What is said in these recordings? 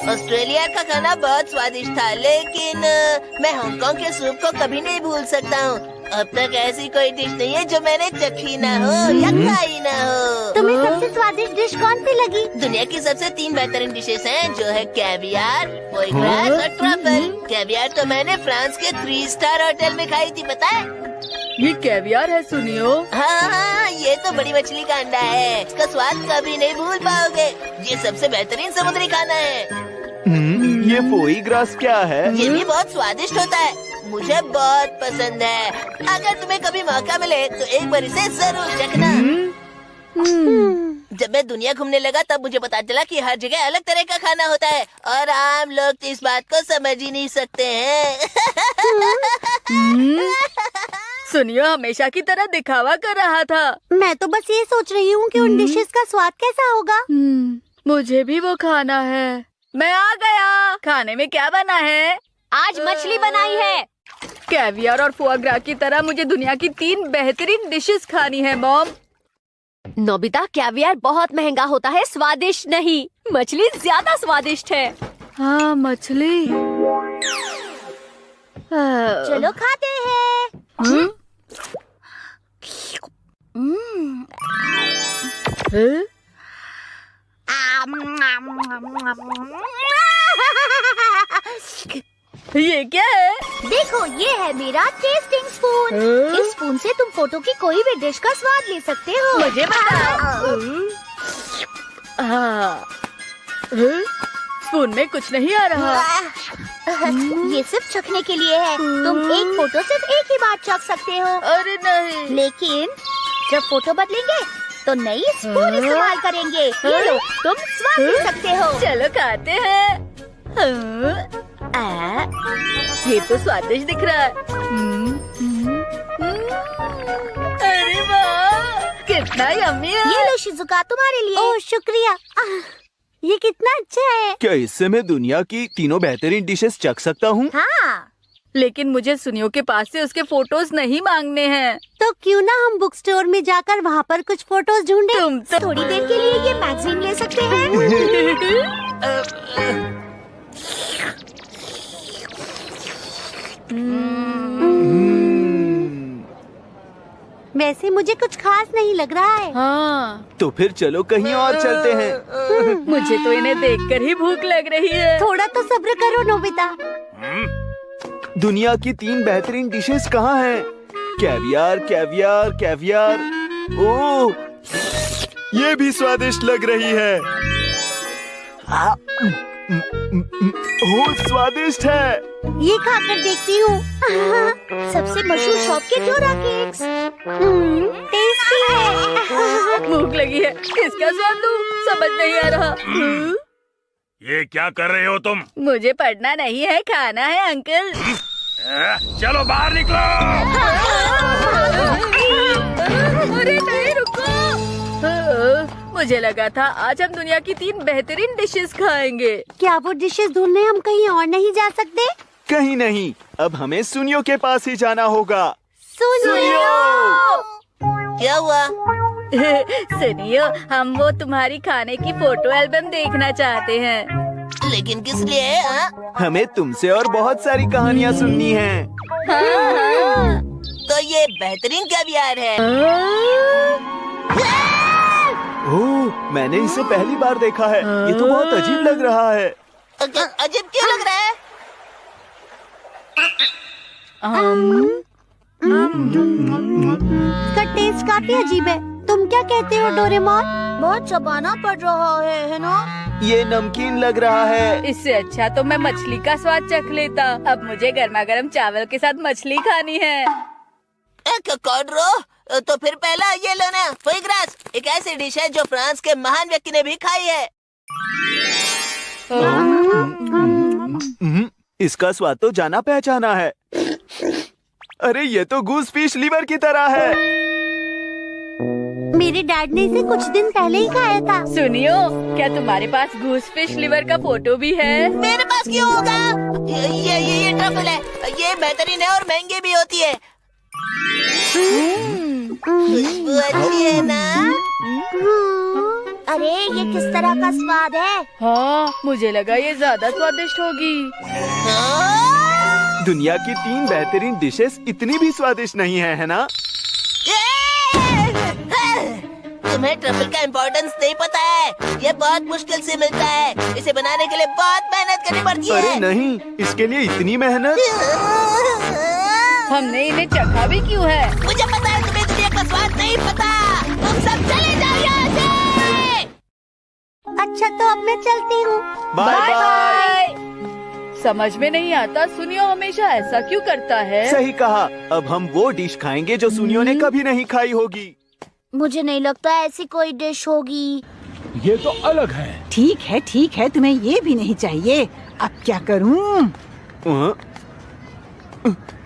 Australia का खाना बहुत स्वादिष्ट था, लेकिन मैं हांगकांग के सूप को कभी नहीं भूल सकता हूँ। अब तक ऐसी कोई डिश नहीं है जो मैंने चखी ना हो या खाई ना हो। तुम्हें सबसे स्वादिष्ट डिश कौन सी लगी? दुनिया की सबसे 3 बेहतरीन डिशेस हैं, जो है कैवियार, फोई ग्रास और ट्रफल। कैवियार तो मैंने फ्रांस के 3 स्टार होटल में खाई थी, पता है? ये कैवियार है सुनियो। हाँ, ये तो बड़ी मछली का अंडा है। इसका स्वाद कभी नहीं भूल पाओगे। ये सबसे बेहतरीन समुद्री खाना है। ये फोई ग्रास क्या है? ये भी बहुत स्वादिष्ट होता है, मुझे बहुत पसंद है। अगर तुम्हें कभी मौका मिले तो एक बार इसे जरूर चखना। जब मैं दुनिया घूमने लगा तब मुझे पता चला कि हर जगह अलग तरह का खाना होता है और आम लोग तो इस बात को समझ ही नहीं सकते हैं। सुनियो हमेशा की तरह दिखावा कर रहा था। मैं तो बस ये सोच रही हूँ कि उन डिशेस का स्वाद कैसा होगा। मुझे भी वो खाना है। मैं आ गया। खाने में क्या बना है? आज मछली बनाई है। कैवियार और फोआ ग्रा की तरह मुझे दुनिया की 3 बेहतरीन डिशेस खानी है मॉम। नोबिता, कैवियार बहुत महंगा होता है, स्वादिष्ट नहीं। मछली ज्यादा स्वादिष्ट है। हाँ मछली। चलो खाते हैं। ये क्या है? देखो, ये है मेरा टेस्टिंग स्पून। इस स्पून से तुम फोटो की कोई भी डिश का स्वाद ले सकते हो। मुझे बताओ। स्पून में कुछ नहीं आ रहा। ये सिर्फ चखने के लिए है। तुम एक फोटो सिर्फ एक ही बार चख सकते हो। अरे नहीं। लेकिन जब फोटो बदलेंगे तो नई स्पून इस्तेमाल करेंगे। ये लो, तुम स्वाद ले सकते हो। चलो खाते हैं। ये तो स्वादिष्ट दिख रहा है। अरे वाह, कितना यम्मी है। ये लो शिजुका, तुम्हारे लिए। ओह शुक्रिया। ये कितना अच्छा है। क्या इससे मैं दुनिया की 3 बेहतरीन डिशेस चख सकता हूँ? हाँ। लेकिन मुझे सुनियो के पास से उसके फोटोज नहीं मांगने हैं। तो क्यों ना हम बुक स्टोर में जाकर वहाँ पर कुछ फोटोज ढूंढे। तुम तो थोड़ी देर के लिए ये मैगजीन ले सकते हैं। वैसे मुझे कुछ खास नहीं लग रहा है। हाँ, तो फिर चलो कहीं और चलते हैं। मुझे तो इन्हें देखकर ही भूख लग रही है। थोड़ा तो सब्र करो नोबिता। दुनिया की 3 बेहतरीन डिशेस कहाँ हैं? Caviar, caviar, caviar. ओह, ये भी स्वादिष्ट लग रही है। ओह, स्वादिष्ट है। ये खाकर देखती हूँ। सबसे मशहूर शॉप के डोरा केक्स। टेस्टी है। भूख लगी है, किसका स्वाद दूं? समझ नहीं आ रहा। ये क्या कर रहे हो तुम? मुझे पढ़ना नहीं है, खाना है अंकल। चलो बाहर निकलो। अरे नहीं, रुको। मुझे लगा था आज हम दुनिया की 3 बेहतरीन डिशेस खाएंगे। क्या वो डिशेस ढूंढने हम कहीं और नहीं जा सकते? कहीं नहीं, अब हमें सुनियो के पास ही जाना होगा। सुनियो। क्या हुआ? सुनियो, हम वो तुम्हारी खाने की फोटो एल्बम देखना चाहते हैं। लेकिन किस लिए? हमें तुमसे और बहुत सारी कहानियाँ सुननी हैं। तो ये बेहतरीन कैवियार है। ओह, मैंने इसे पहली बार देखा है। ये तो बहुत अजीब लग रहा है। अजीब क्यों लग रहा है? इसका टेस्ट काफी अजीब है। तुम क्या कहते हो डोरेमोन? बहुत चबाना पड़ रहा है ना? ये नमकीन लग रहा है। इससे अच्छा तो मैं मछली का स्वाद चख लेता। अब मुझे गर्मा गर्म चावल के साथ मछली खानी है। कॉडरो, तो फिर पहला ये लो ना, फोई ग्रास। एक ऐसी डिश है जो फ्रांस के महान व्यक्ति ने भी खाई है। इसका स्वाद तो जाना पहचाना है। अरे ये तो गूस फिश लीवर की तरह है। मेरे डैड ने इसे कुछ दिन पहले ही खाया था। सुनियो, क्या तुम्हारे पास गूस फिश लिवर का फोटो भी है? मेरे पास क्यों होगा? ये ट्रफल है। ये बेहतरीन है और महंगी भी होती है। खुशबू अच्छी है ना? अरे ये किस तरह का स्वाद है? हाँ, मुझे लगा ये ज्यादा स्वादिष्ट होगी। दुनिया की 3 बेहतरीन डिशेस इतनी भी स्वादिष्ट नहीं है ना? तुम्हें ट्रफल का इम्पोर्टेंस नहीं पता है। ये बहुत मुश्किल से मिलता है। इसे बनाने के लिए बहुत मेहनत करनी पड़ती है। अरे नहीं, इसके लिए इतनी मेहनत? हमने इन्हें चखा भी क्यों है? मुझे पता है तुम्हें दुनिया का स्वाद नहीं पता। तुम सब चले जाओ यहाँ से। अच्छा तो अब मैं चलती हूँ। Bye bye. समझ में नहीं आता, सुनियो हमेशा ऐसा क्यों करता है? सही कहा। अब हम वो डिश खाएंगे जो सुनियो ने कभी नहीं खाई होगी। मुझे नहीं लगता ऐसी कोई डिश होगी। ये तो अलग है। ठीक है, तुम्हें ये भी नहीं चाहिए। अब क्या करूं?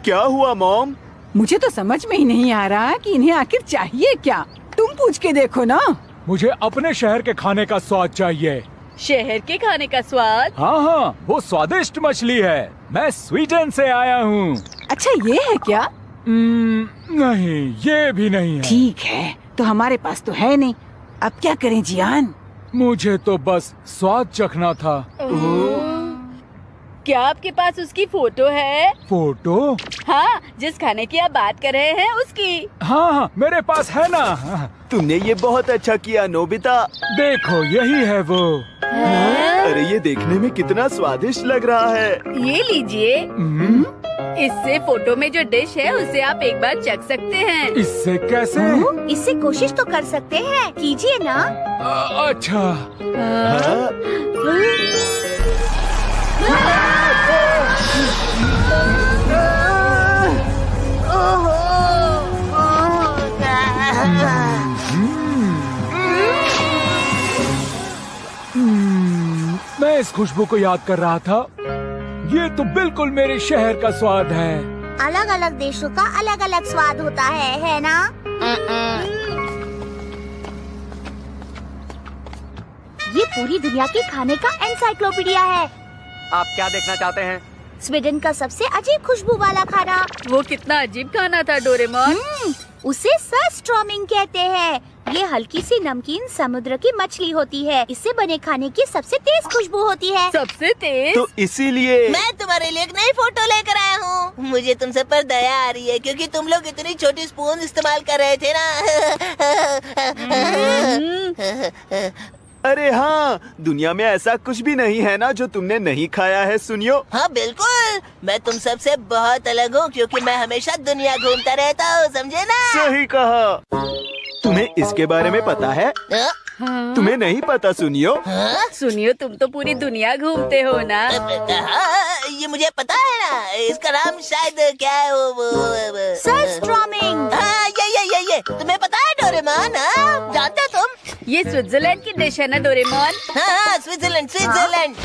क्या हुआ मॉम? मुझे तो समझ में ही नहीं आ रहा कि इन्हें आखिर चाहिए क्या। तुम पूछ के देखो ना। मुझे अपने शहर के खाने का स्वाद चाहिए। शहर के खाने का स्वाद? हाँ, वो स्वादिष्ट मछली है। मैं स्वीडन से आया हूँ। अच्छा ये है क्या? नहीं, ये भी नहीं है। ठीक है, तो हमारे पास तो है नहीं। अब क्या करें जियान? मुझे तो बस स्वाद चखना था। क्या आपके पास उसकी फोटो है? फोटो? हाँ, जिस खाने की आप बात कर रहे हैं उसकी। हाँ, मेरे पास है ना। तुमने ये बहुत अच्छा किया नोबिता। देखो, यही है वो। अरे ये देखने में कितना स्वादिष्ट लग रहा है। ये लीजिए। इससे फोटो में जो डिश है उसे आप एक बार चख सकते हैं। इससे कैसे? इससे कोशिश तो कर सकते हैं, कीजिए ना। अच्छा। हाँ? मैं इस खुशबू को याद कर रहा था। ये तो बिल्कुल मेरे शहर का स्वाद है। अलग अलग देशों का अलग अलग स्वाद होता है ना? ये पूरी दुनिया के खाने का एनसाइक्लोपीडिया है। आप क्या देखना चाहते हैं? स्वीडन का सबसे अजीब खुशबू वाला खाना। वो कितना अजीब खाना था डोरेमोन। उसे सरस्ट्रॉमिंग कहते हैं। ये हल्की सी नमकीन समुद्र की मछली होती है। इससे बने खाने की सबसे तेज खुशबू होती है। सबसे तेज? तो इसीलिए मैं तुम्हारे लिए एक नई फोटो लेकर आया हूँ। मुझे तुम सब पर दया आ रही है क्योंकि तुम लोग इतनी छोटी स्पून इस्तेमाल कर रहे थे ना। अरे हाँ, दुनिया में ऐसा कुछ भी नहीं है ना जो तुमने नहीं खाया है सुनियो। हाँ बिल्कुल, मैं तुम सबसे बहुत अलग हूँ क्योंकि मैं हमेशा दुनिया घूमता रहता हूँ, समझे ना? सही कहा। तुम्हें इसके बारे में पता है? तुम्हें नहीं पता सुनियो? सुनियो, तुम तो पूरी दुनिया घूमते हो ना। हाँ, ये मुझे पता है ना। इसका नाम शायद क्या है वो सरस्ट्रॉमिंग। हाँ, ये तुम्हें पता है डोरेमोन? हाँ, जानते हो तुम? ये स्विट्जरलैंड की डिश है ना डोरेमोन? हाँ, स्विट्जरलैंड।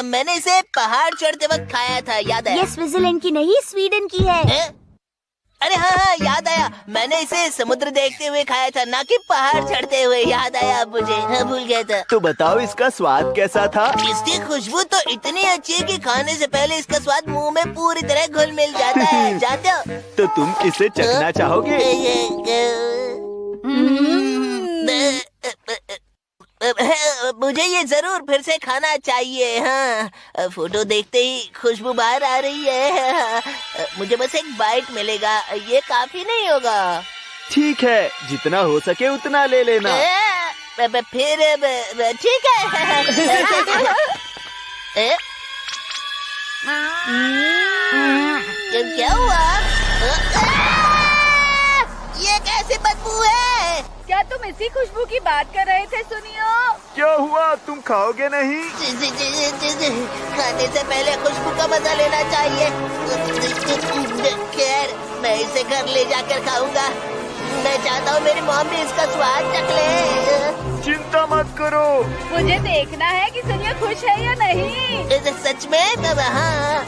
मैंने इसे पहाड़ चढ़ते वक्त खाया था, याद है? ये स्विट्जरलैंड की नहीं, स्वीडन की है। अरे हाँ, याद आया। मैंने इसे समुद्र देखते हुए खाया था, ना कि पहाड़ चढ़ते हुए। याद आया अब मुझे। हाँ, भूल गया था। तो बताओ इसका स्वाद कैसा था? इसकी खुशबू तो इतनी अच्छी है कि खाने से पहले इसका स्वाद मुंह में पूरी तरह घुल मिल जाता है। जानते हो? तो तुम इसे चखना चाहोगे? मुझे ये जरूर फिर से खाना चाहिए। हाँ, फोटो देखते ही खुशबू बाहर आ रही है। मुझे बस एक बाइट मिलेगा, ये काफी नहीं होगा। ठीक है, जितना हो सके उतना ले लेना। फिर ठीक है। क्या हुआ? ये कैसी बदबू है? क्या तुम इसी खुशबू की बात कर रहे थे सुनियो? क्या हुआ, तुम खाओगे नहीं? खाने से पहले खुशबू का मजा लेना चाहिए। खैर, मैं इसे घर ले जाकर खाऊंगा। मैं चाहता हूँ मेरी मॉम भी इसका स्वाद चख ले। चिंता मत करो। मुझे देखना है कि सुनियो खुश है या नहीं। सच में? हाँ,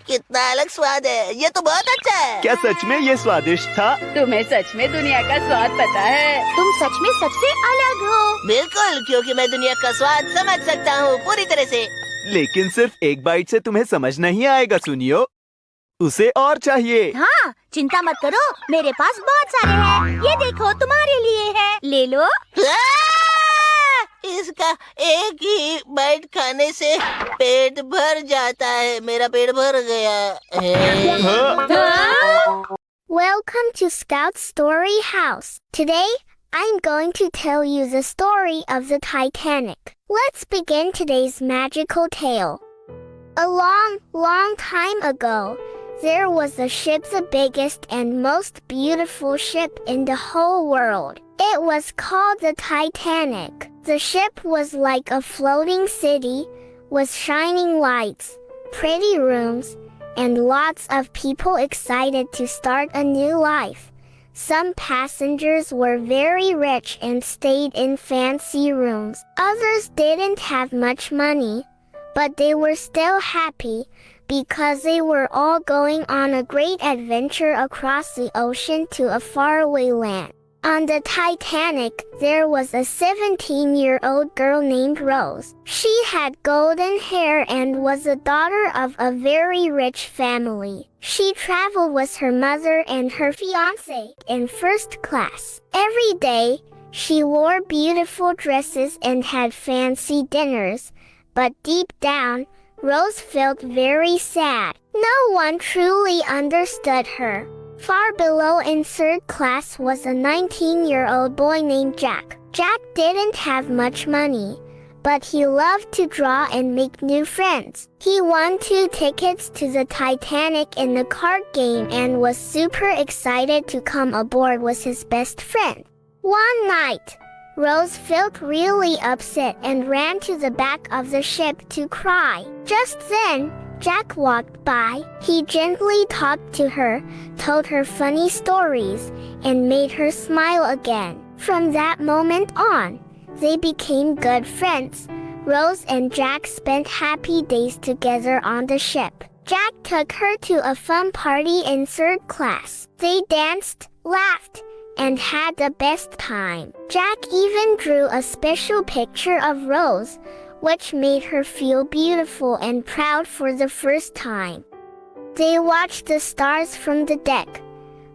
कितना अलग स्वाद है। ये तो बहुत अच्छा है। क्या सच में ये स्वादिष्ट था? तुम्हें सच में दुनिया का स्वाद पता है? तुम सच में सबसे अलग हो। बिल्कुल, क्योंकि मैं दुनिया का स्वाद समझ सकता हूँ पूरी तरह से। लेकिन सिर्फ एक बाइट से तुम्हें समझ नहीं आएगा सुनियो। उसे और चाहिए। हाँ, चिंता मत करो, मेरे पास बहुत सारे हैं। ये देखो, तुम्हारे लिए है, ले लो। इसका एक ही बाइट खाने से पेट भर जाता है। मेरा पेट भर गया है। Welcome to Scout's Story House. Today, I'm going to tell you the story of the Titanic. Let's begin today's magical tale. A long, long time ago, there was a ship, the biggest and most beautiful ship in the whole world. It was called the Titanic. The ship was like a floating city with shining lights, pretty rooms, and lots of people excited to start a new life. Some passengers were very rich and stayed in fancy rooms. Others didn't have much money, but they were still happy because they were all going on a great adventure across the ocean to a faraway land. On the Titanic, there was a 17-year-old girl named Rose. She had golden hair and was the daughter of a very rich family. She traveled with her mother and her fiancé in first class. Every day, she wore beautiful dresses and had fancy dinners, but deep down, Rose felt very sad. No one truly understood her. Far below in third class was a 19-year-old boy named Jack. Jack didn't have much money, but he loved to draw and make new friends. He won 2 tickets to the Titanic in the card game and was super excited to come aboard with his best friend. One night, Rose felt really upset and ran to the back of the ship to cry. Just then, Jack walked by. He gently talked to her, told her funny stories, and made her smile again. From that moment on, they became good friends. Rose and Jack spent happy days together on the ship. Jack took her to a fun party in third class. They danced, laughed, and had the best time. Jack even drew a special picture of Rose, which made her feel beautiful and proud for the first time. They watched the stars from the deck,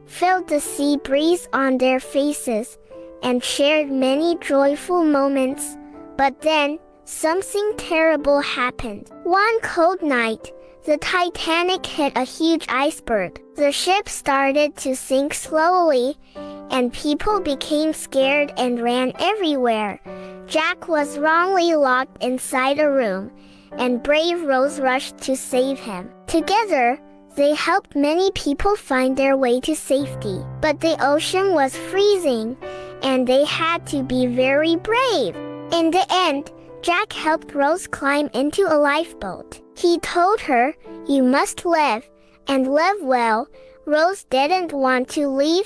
felt the sea breeze on their faces, and shared many joyful moments. But then, something terrible happened. One cold night, the Titanic hit a huge iceberg. The ship started to sink slowly, and people became scared and ran everywhere. Jack was wrongly locked inside a room, and brave Rose rushed to save him. Together, they helped many people find their way to safety. But the ocean was freezing, and they had to be very brave. In the end, Jack helped Rose climb into a lifeboat. He told her, "You must live, and live well." Rose didn't want to leave